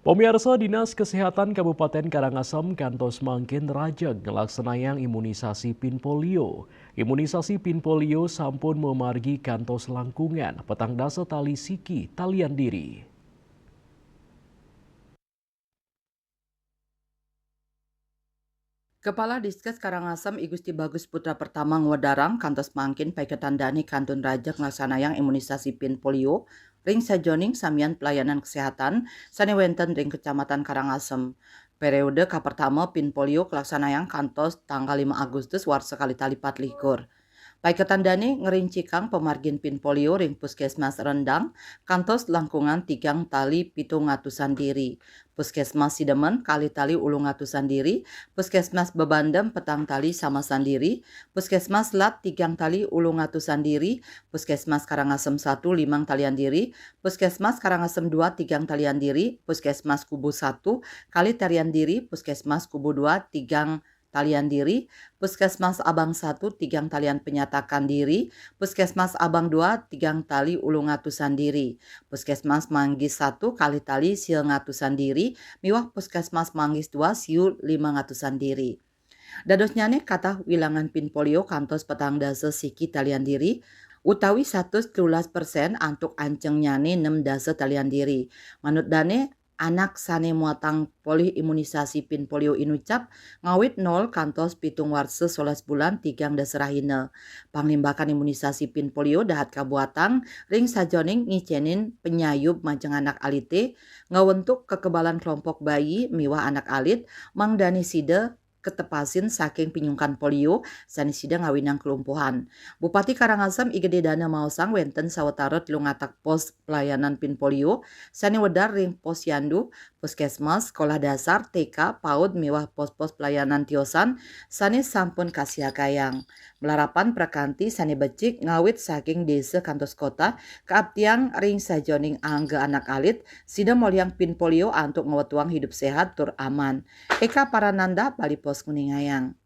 Pemirsa Dinas Kesehatan Kabupaten Karangasem kantos mangkin rajag ngelaksanayang imunisasi pin polio. Imunisasi pin polio sampun memargi kantos langkungan petang dasa tali siki talian diri. Kepala Diskes Karangasem I Gusti Bagus Putra Pertama ngwedarang kantos mangkin paiketandani kantun rajak nglasanayang imunisasi pin polio ring sajoning samian pelayanan kesehatan sanewenten ring Kecamatan Karangasem. Periode pertama pin polio kelaksanayang kantos tanggal 5 Agustus war sekali tali 4 Paiketandani ngerincikang pemargin pin polio ring Puskesmas Rendang kantos langkungan tigang tali pitung ngatusan diri. Puskesmas Sidemen kali tali ulung ngatusan diri, Puskesmas Bebandem petang tali sama sandiri, Puskesmas Lat tigang tali ulung ngatusan diri, Puskesmas Karangasem 1 limang talian diri, Puskesmas Karangasem 2 tigang talian diri, Puskesmas Kubu 1 kali talian diri, Puskesmas Kubu 2 tigang talian diri, Puskesmas Abang 1 tigang talian penyatakan diri, Puskesmas Abang 2 tigang tali ulung ngatusan diri, Puskesmas Manggis 1 kali tali sieu ngatusan diri, miwah Puskesmas Manggis 2 siu 5 ngatusan diri. Dados nyane kata wilangan pin polio kantos petang dasa siki talian diri, utawi 113% antuk anceng nyane 6 dasa talian diri. Manut dane anak sane muatang polih imunisasi pin polio inucap ngawit 0 kantos pitung warse 11 bulan tigang dasarahina. Panglimbakan imunisasi pin polio dahat kabuatang ring sajoning ngicenin penyayub majeng anak alite ngawentuk kekebalan kelompok bayi miwah anak alit mangdani sida ketepasin saking pinyungkan polio sanisida ngawinang kelumpuhan. Bupati Karangasem I Gede Dana Mausang wenten sawetara lungatak pos pelayanan pin polio sani wedar ring pos yandu, puskesmas, sekolah dasar, TK, PAUD miwah pos-pos pelayanan tiosan sani sampun kasiakayang. Melarapan prakanti sani becik ngawit saking desa kantos kota keabtiang ring sajoning angga anak alit sida molyang pin polio antuk ngewetuang hidup sehat tur aman. Eka Parananda Bali Pos Kuningayang.